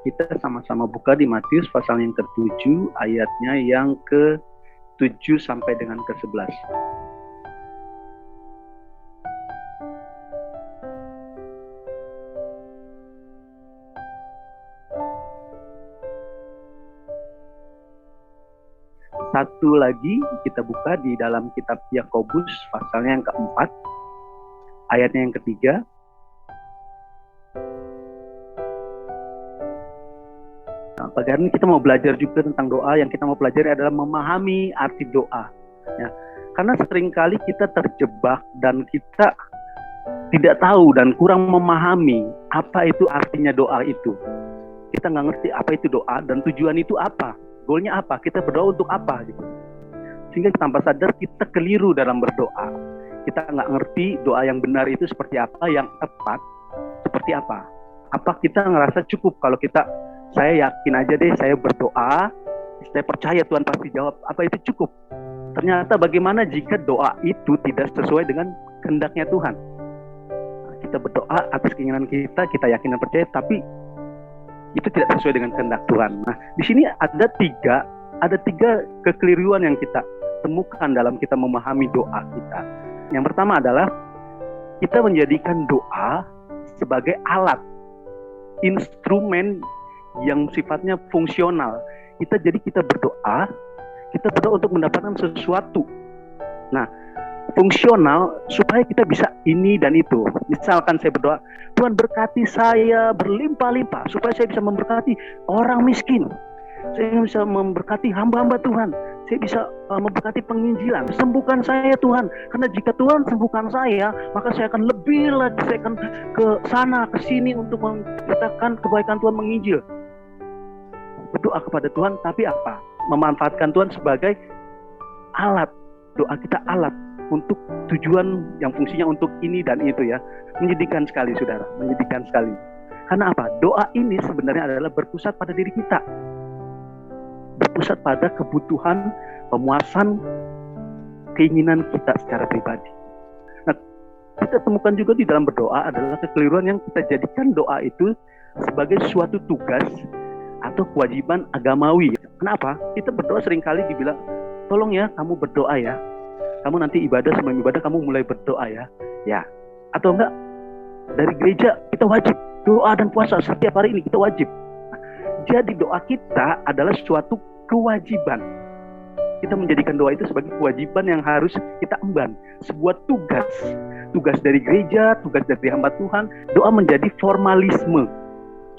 Kita sama-sama buka di Matius pasal yang ke-7 ayatnya yang ke-7 sampai dengan ke-11. Satu lagi kita buka di dalam kitab Yakobus pasalnya yang ke-4 ayatnya yang ke-3. Pagi hari ini kita mau belajar juga tentang doa. Yang kita mau pelajari adalah memahami arti doa. Ya, karena seringkali kita terjebak dan kita tidak tahu dan kurang memahami apa itu artinya doa itu. Kita nggak ngerti apa itu doa dan tujuan itu apa, goalnya apa, kita berdoa untuk apa gitu. Sehingga tanpa sadar kita keliru dalam berdoa. Kita nggak ngerti doa yang benar itu seperti apa, yang tepat seperti apa. Apa kita ngerasa cukup kalau saya yakin aja deh, saya berdoa, saya percaya Tuhan pasti jawab, apa itu cukup? Ternyata bagaimana jika doa itu tidak sesuai dengan kehendaknya Tuhan? Kita berdoa atas keinginan kita yakin dan percaya, tapi itu tidak sesuai dengan kehendak Tuhan. Nah, di sini ada tiga kekeliruan yang kita temukan dalam kita memahami doa kita. Yang pertama adalah kita menjadikan doa sebagai alat, instrumen yang sifatnya fungsional. Kita berdoa untuk mendapatkan sesuatu. Nah, fungsional supaya kita bisa ini dan itu. Misalkan saya berdoa, Tuhan berkati saya berlimpah-limpah supaya saya bisa memberkati orang miskin. Saya bisa memberkati hamba-hamba Tuhan. Saya bisa memberkati penginjilan. Sembuhkan saya Tuhan. Karena jika Tuhan sembuhkan saya, maka saya akan lebih lagi, saya akan ke sana, ke sini untuk menceritakan kebaikan Tuhan, menginjil. Berdoa kepada Tuhan, tapi apa? Memanfaatkan Tuhan sebagai alat. Doa kita alat untuk tujuan yang fungsinya untuk ini dan itu ya. Menyedihkan sekali saudara, menyedihkan sekali. Karena apa? Doa ini sebenarnya adalah berpusat pada diri kita. Berpusat pada kebutuhan, pemuasan, keinginan kita secara pribadi. Nah, kita temukan juga di dalam berdoa adalah kekeliruan yang kita jadikan doa itu sebagai suatu tugas atau kewajiban agamawi. Kenapa? Kita berdoa seringkali dibilang, tolong ya kamu berdoa ya. Kamu nanti sebelum ibadah kamu mulai berdoa ya. Ya. Atau enggak, dari gereja kita wajib doa dan puasa setiap hari ini, kita wajib. Jadi doa kita adalah suatu kewajiban. Kita menjadikan doa itu sebagai kewajiban yang harus kita emban. Sebuah tugas. Tugas dari gereja, tugas dari hamba Tuhan. Doa menjadi formalisme.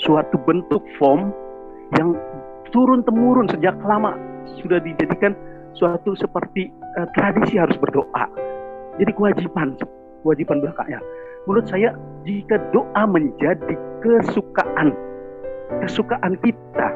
Suatu bentuk form yang turun-temurun sejak lama sudah dijadikan suatu seperti tradisi harus berdoa. Jadi kewajiban belakangnya. Menurut saya, jika doa menjadi kesukaan kita,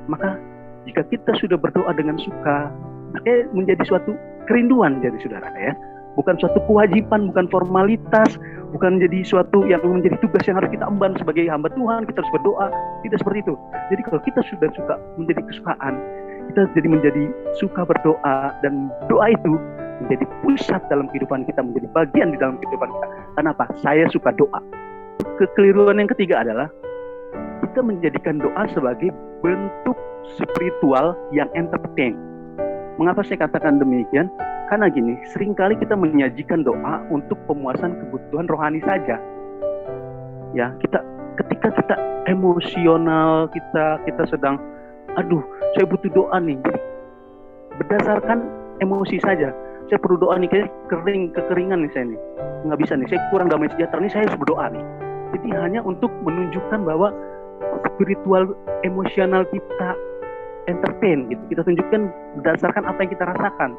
maka jika kita sudah berdoa dengan suka, maka menjadi suatu kerinduan jadi saudara ya. Bukan suatu kewajiban, bukan formalitas, bukan jadi suatu yang menjadi tugas yang harus kita emban sebagai hamba Tuhan, kita harus berdoa. Tidak seperti itu. Jadi kalau kita sudah suka menjadi kesukaan, kita jadi menjadi suka berdoa, dan doa itu menjadi pusat dalam kehidupan kita, menjadi bagian di dalam kehidupan kita. Kenapa? Saya suka doa. Kekeliruan yang ketiga adalah kita menjadikan doa sebagai bentuk spiritual yang entertain. Mengapa saya katakan demikian? Karena gini, seringkali kita menyajikan doa untuk pemuasan kebutuhan rohani saja. Ya, ketika kita emosional, kita sedang, aduh, saya butuh doa nih. Jadi, berdasarkan emosi saja. Saya perlu doa nih, kayak kekeringan nih saya nih. Nggak bisa nih, saya kurang damai sejahtera nih, saya harus berdoa nih. Jadi hanya untuk menunjukkan bahwa spiritual emosional kita entertain gitu. Kita tunjukkan berdasarkan apa yang kita rasakan.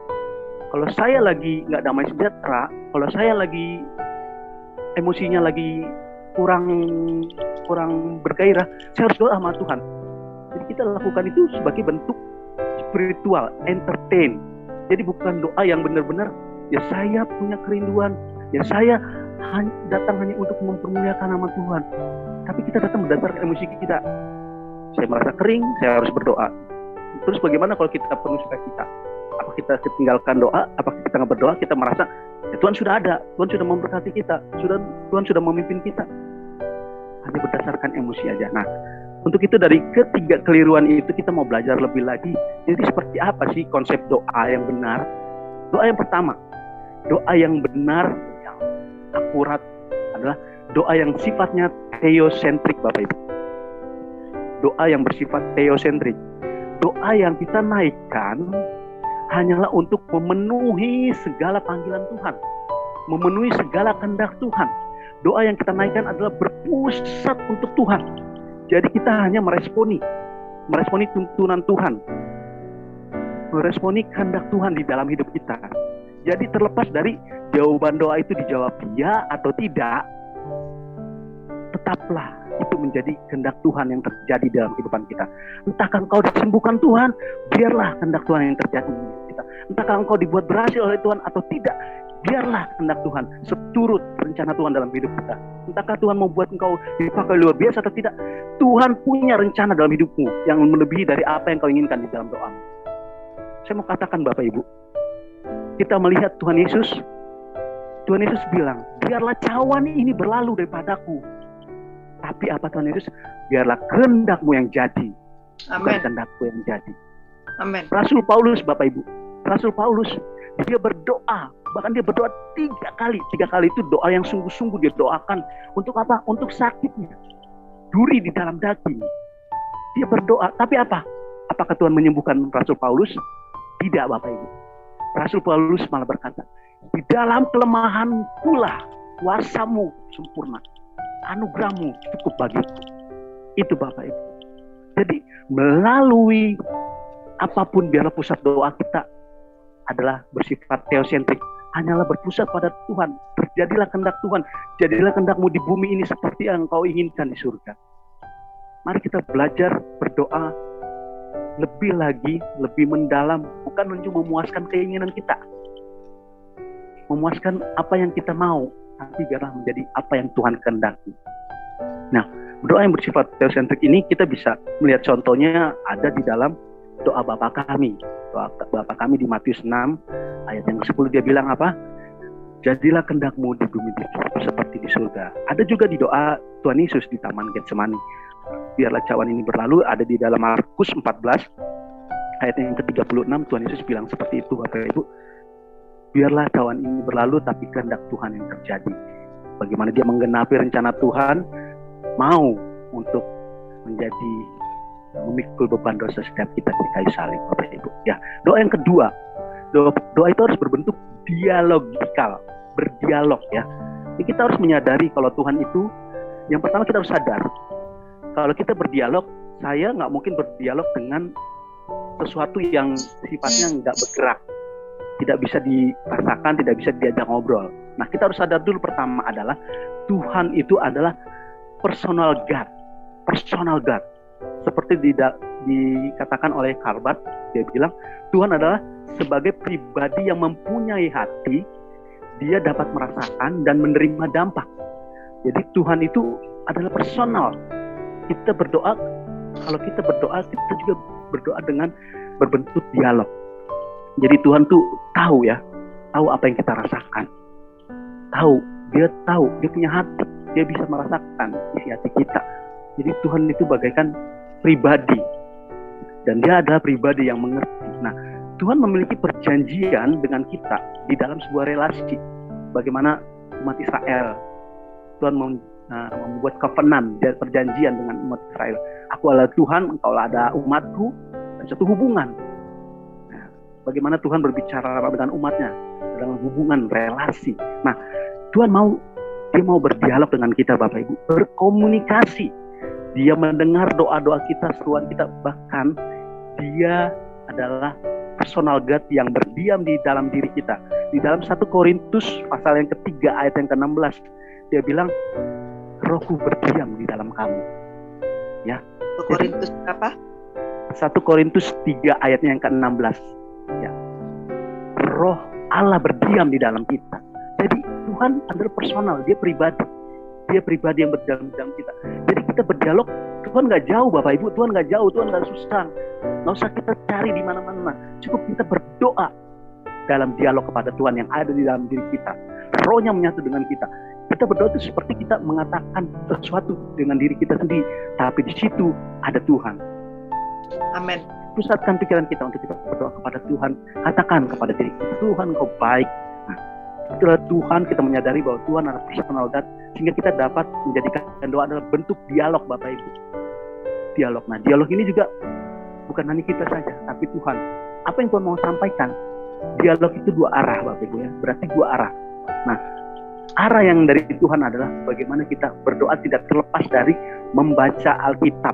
Kalau saya lagi nggak damai sejahtera, kalau saya lagi emosinya lagi kurang bergairah, saya harus doa sama Tuhan. Jadi kita lakukan itu sebagai bentuk spiritual, entertain. Jadi bukan doa yang benar-benar, ya saya punya kerinduan, ya saya datang hanya untuk mempermuliakan nama Tuhan. Tapi kita datang berdasarkan emosi kita. Saya merasa kering, saya harus berdoa. Terus bagaimana kalau kita penuh sukacita? Apa kita tinggalkan doa? Apa kita nggak berdoa? Kita merasa ya Tuhan sudah ada, Tuhan sudah memberkati kita, Tuhan sudah memimpin kita. Hanya berdasarkan emosi aja. Nah, Untuk itu dari ketiga keliruan itu kita mau belajar lebih lagi. Jadi seperti apa sih konsep doa yang benar? Doa yang pertama, doa yang benar, yang akurat adalah doa yang sifatnya theosentrik, Bapak Ibu. Doa yang bersifat theosentrik. Doa yang kita naikkan hanyalah untuk memenuhi segala panggilan Tuhan, memenuhi segala kehendak Tuhan. Doa yang kita naikkan adalah berpusat untuk Tuhan. Jadi kita hanya meresponi tuntunan Tuhan, meresponi kehendak Tuhan di dalam hidup kita. Jadi terlepas dari jawaban doa itu dijawab ya atau tidak, tetaplah itu menjadi kehendak Tuhan yang terjadi dalam kehidupan kita. Entahkah engkau disembuhkan Tuhan, biarlah kehendak Tuhan yang terjadi di hidup kita. Entahkah engkau dibuat berhasil oleh Tuhan atau tidak, biarlah kehendak Tuhan seturut rencana Tuhan dalam hidup kita. Entahkah Tuhan mau buat engkau dipakai luar biasa atau tidak, Tuhan punya rencana dalam hidupmu yang melebihi dari apa yang kau inginkan di dalam doa. Saya mau katakan Bapak Ibu, kita melihat Tuhan Yesus bilang, biarlah cawan ini berlalu daripadaku. Tapi apa Tuhan Yesus? Biarlah kehendak-Mu yang jadi. Bukan kehendak-Ku yang jadi. Amin. Rasul Paulus, Bapak Ibu, Rasul Paulus, dia berdoa, bahkan dia berdoa 3 kali. 3 kali itu doa yang sungguh-sungguh dia doakan. Untuk apa? Untuk sakitnya, duri di dalam daging. Dia berdoa, tapi apa? Apakah Tuhan menyembuhkan Rasul Paulus? Tidak, Bapak Ibu. Rasul Paulus malah berkata, di dalam kelemahan pula kuasa-Mu sempurna, anugerah-Mu cukup bagiku. Itu Bapak Ibu. Jadi melalui apapun, biarlah pusat doa kita adalah bersifat theosentrik, hanyalah berpusat pada Tuhan. Terjadilah kehendak Tuhan, jadilah kehendak-Mu di bumi ini seperti yang Kau inginkan di surga. Mari kita belajar berdoa lebih lagi, lebih mendalam, bukan cuma memuaskan keinginan kita, memuaskan apa yang kita mau, tapi biarlah menjadi apa yang Tuhan kehendaki. Nah, doa yang bersifat theosentrik ini kita bisa melihat contohnya ada di dalam doa Bapa kami. Doa Bapa kami di Matius 6 ayat yang ke-10, dia bilang apa? Jadilah kehendak-Mu di bumi seperti di surga. Ada juga di doa Tuhan Yesus di Taman Getsemani. Biarlah cawan ini berlalu, ada di dalam Markus 14 ayat yang ke-36. Tuhan Yesus bilang seperti itu, Bapak Ibu. Biarlah cawan ini berlalu, tapi kehendak Tuhan yang terjadi. Bagaimana dia menggenapi rencana Tuhan, mau untuk menjadi memikul beban dosa setiap kita di kayu salib, Bapak Ibu. Ya, doa yang kedua, doa itu harus berbentuk dialogikal, berdialog ya. Jadi kita harus menyadari kalau Tuhan itu, yang pertama kita harus sadar, kalau kita berdialog, saya nggak mungkin berdialog dengan sesuatu yang sifatnya nggak bergerak, tidak bisa dirasakan, tidak bisa diajak ngobrol. Nah, kita harus sadar dulu pertama adalah Tuhan itu adalah personal God. Seperti dikatakan oleh Karl Barth, dia bilang Tuhan adalah sebagai pribadi yang mempunyai hati, dia dapat merasakan dan menerima dampak. Jadi Tuhan itu adalah personal. Kita berdoa, kalau kita berdoa, kita juga berdoa dengan berbentuk dialog. Jadi Tuhan tuh tahu apa yang kita rasakan. Dia punya hati, dia bisa merasakan isi hati kita. Jadi Tuhan itu bagaikan pribadi, dan dia adalah pribadi yang mengerti. Nah, Tuhan memiliki perjanjian dengan kita di dalam sebuah relasi. Bagaimana umat Israel, Tuhan membuat covenant, perjanjian dengan umat Israel. Aku adalah Tuhan, engkau adalah umatku, dan satu hubungan. Nah, bagaimana Tuhan berbicara dengan umatnya dalam hubungan relasi. Nah, Tuhan dia mau berdialog dengan kita, Bapak Ibu, berkomunikasi. Dia mendengar doa-doa kita, seruan kita, bahkan dia adalah personal God yang berdiam di dalam diri kita. Di dalam 1 Korintus pasal yang ketiga ayat yang ke-16, dia bilang, Rohku berdiam di dalam kamu. Ya. 1 Korintus apa? 1 Korintus 3 ayatnya yang ke-16. Ya. Roh Allah berdiam di dalam kita. Jadi Tuhan adalah personal, dia pribadi. Dia pribadi yang berdiam di dalam kita. Jadi kita berdialog, Tuhan nggak jauh, Bapak Ibu, Tuhan nggak jauh, Tuhan nggak susah. Nggak usah kita cari di mana-mana. Cukup kita berdoa dalam dialog kepada Tuhan yang ada di dalam diri kita. Rohnya menyatu dengan kita. Kita berdoa itu seperti kita mengatakan sesuatu dengan diri kita sendiri, tapi di situ ada Tuhan. Amin. Pusatkan pikiran kita untuk kita berdoa kepada Tuhan. Katakan kepada diri kita, Tuhan Kau baik. Nah, setelah Tuhan kita menyadari bahwa Tuhan adalah personal God, sehingga kita dapat menjadikan doa adalah bentuk dialog Bapak Ibu. Dialog. Nah, dialog ini juga bukan hanya kita saja, tapi Tuhan. Apa yang Tuhan mau sampaikan? Dialog itu dua arah Bapak Ibu ya. Berarti dua arah. Nah, arah yang dari Tuhan adalah bagaimana kita berdoa tidak terlepas dari membaca Alkitab.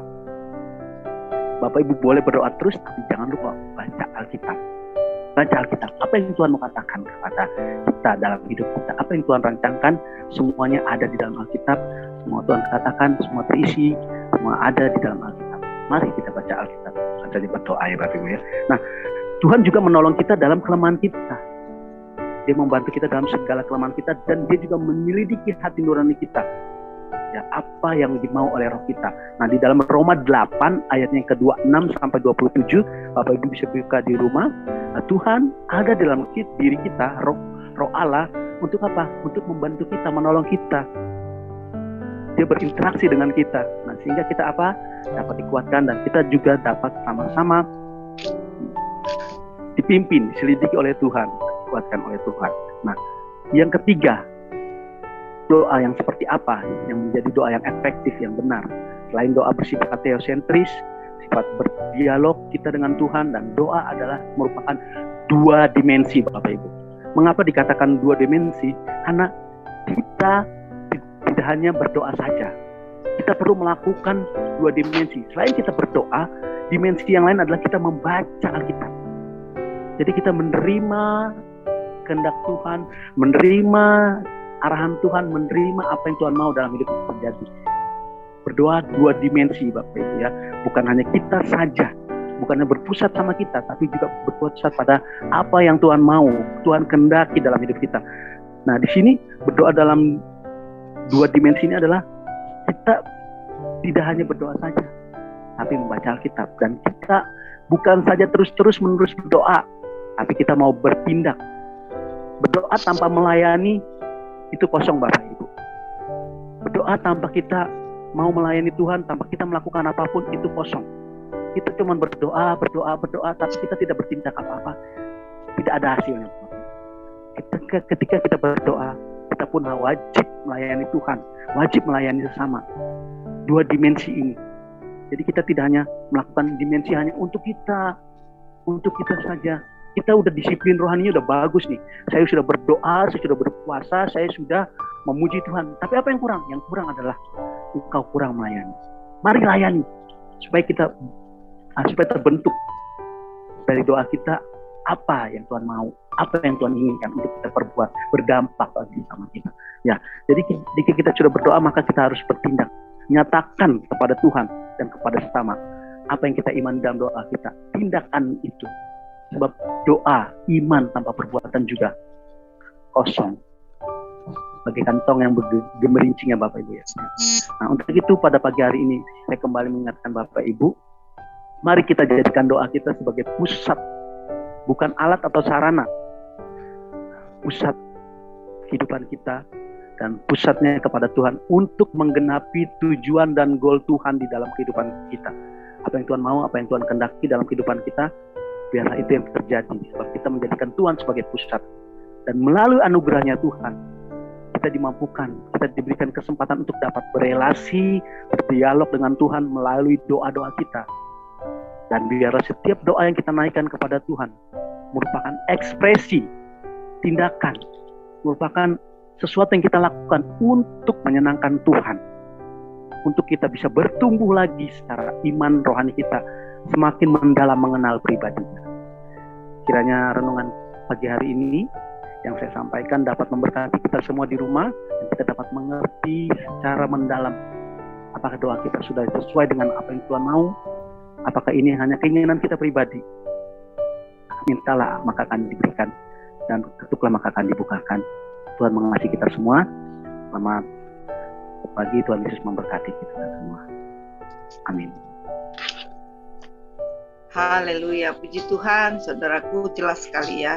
Bapak Ibu boleh berdoa terus, tapi jangan lupa baca Alkitab. Baca Alkitab. Apa yang Tuhan mau katakan kepada kita dalam hidup kita? Apa yang Tuhan rancangkan? Semuanya ada di dalam Alkitab. Semua Tuhan katakan, semua terisi, semua ada di dalam Alkitab. Mari kita baca Alkitab. Jadi berdoa ya Bapak Ibu ya. Nah, Tuhan juga menolong kita dalam kelemahan kita. Dia membantu kita dalam segala kelemahan kita, dan dia juga menyelidiki hati nurani kita. Ya, apa yang dimau oleh roh kita. Nah, di dalam Roma 8 ayatnya ke-26 sampai 27, Bapak Ibu bisa buka di rumah. Nah, Tuhan ada dalam diri kita, roh Allah, untuk apa? Untuk membantu kita, menolong kita. Dia berinteraksi dengan kita. Nah, sehingga kita apa? Dapat dikuatkan, dan kita juga dapat sama-sama dipimpin, diselidiki oleh Tuhan, dikuatkan oleh Tuhan. Nah, yang ketiga, doa yang seperti apa yang menjadi doa yang efektif, yang benar? Selain doa bersifat teosentris, sifat berdialog kita dengan Tuhan, dan doa adalah merupakan dua dimensi Bapak Ibu. Mengapa dikatakan dua dimensi? Karena kita tidak hanya berdoa saja. Kita perlu melakukan dua dimensi. Selain kita berdoa, dimensi yang lain adalah kita membaca Alkitab. Jadi kita menerima kehendak Tuhan, menerima arahan Tuhan, menerima apa yang Tuhan mau dalam hidup kita terjadi. Berdoa dua dimensi Bapak Ibu ya. Bukan hanya kita saja, bukan hanya berpusat sama kita, tapi juga berpusat pada apa yang Tuhan mau, Tuhan kehendaki dalam hidup kita. Nah, di sini berdoa dalam dua dimensi ini adalah kita tidak hanya berdoa saja, tapi membaca Alkitab. Dan kita bukan saja terus menerus berdoa, tapi kita mau bertindak. Berdoa tanpa melayani itu kosong Bapak Ibu. Berdoa tanpa kita mau melayani Tuhan, tanpa kita melakukan apapun, itu kosong. Kita cuma berdoa, tapi kita tidak bertindak apa-apa, tidak ada hasilnya. Ketika kita berdoa, kita pun wajib melayani Tuhan, wajib melayani sesama. Dua dimensi ini. Jadi kita tidak hanya melakukan dimensi hanya untuk kita saja. Kita udah disiplin rohaninya udah bagus nih. Saya sudah berdoa, saya sudah berpuasa, saya sudah memuji Tuhan. Tapi apa yang kurang? Yang kurang adalah engkau kurang melayani. Mari layani supaya terbentuk dari doa kita apa yang Tuhan mau, apa yang Tuhan inginkan untuk kita perbuat, berdampak bagi sama kita. Ya, jadi jika kita sudah berdoa, maka kita harus bertindak, nyatakan kepada Tuhan dan kepada sesama apa yang kita iman dalam doa kita. Tindakan itu. Sebab doa, iman tanpa perbuatan juga kosong. Bagi kantong yang bergemerincingnya Bapak Ibu ya. Nah, untuk itu pada pagi hari ini saya kembali mengingatkan Bapak Ibu, mari kita jadikan doa kita sebagai pusat, bukan alat atau sarana. Pusat kehidupan kita dan pusatnya kepada Tuhan untuk menggenapi tujuan dan goal Tuhan di dalam kehidupan kita. Apa yang Tuhan mau, apa yang Tuhan kehendaki dalam kehidupan kita, biarlah itu yang terjadi. Sebab kita menjadikan Tuhan sebagai pusat. Dan melalui anugerahnya Tuhan, kita dimampukan, kita diberikan kesempatan untuk dapat berelasi, berdialog dengan Tuhan melalui doa-doa kita. Dan biarlah setiap doa yang kita naikkan kepada Tuhan merupakan ekspresi, tindakan, merupakan sesuatu yang kita lakukan untuk menyenangkan Tuhan. Untuk kita bisa bertumbuh lagi secara iman rohani kita, semakin mendalam mengenal pribadinya. Kiranya renungan pagi hari ini yang saya sampaikan dapat memberkati kita semua di rumah, dan kita dapat mengerti secara mendalam apakah doa kita sudah sesuai dengan apa yang Tuhan mau, apakah ini hanya keinginan kita pribadi. Mintalah maka akan diberikan, dan ketuklah maka akan dibukakan. Tuhan mengasihi kita semua. Selamat pagi, Tuhan Yesus memberkati kita semua. Amin. Haleluya, puji Tuhan, saudaraku, jelas sekali ya.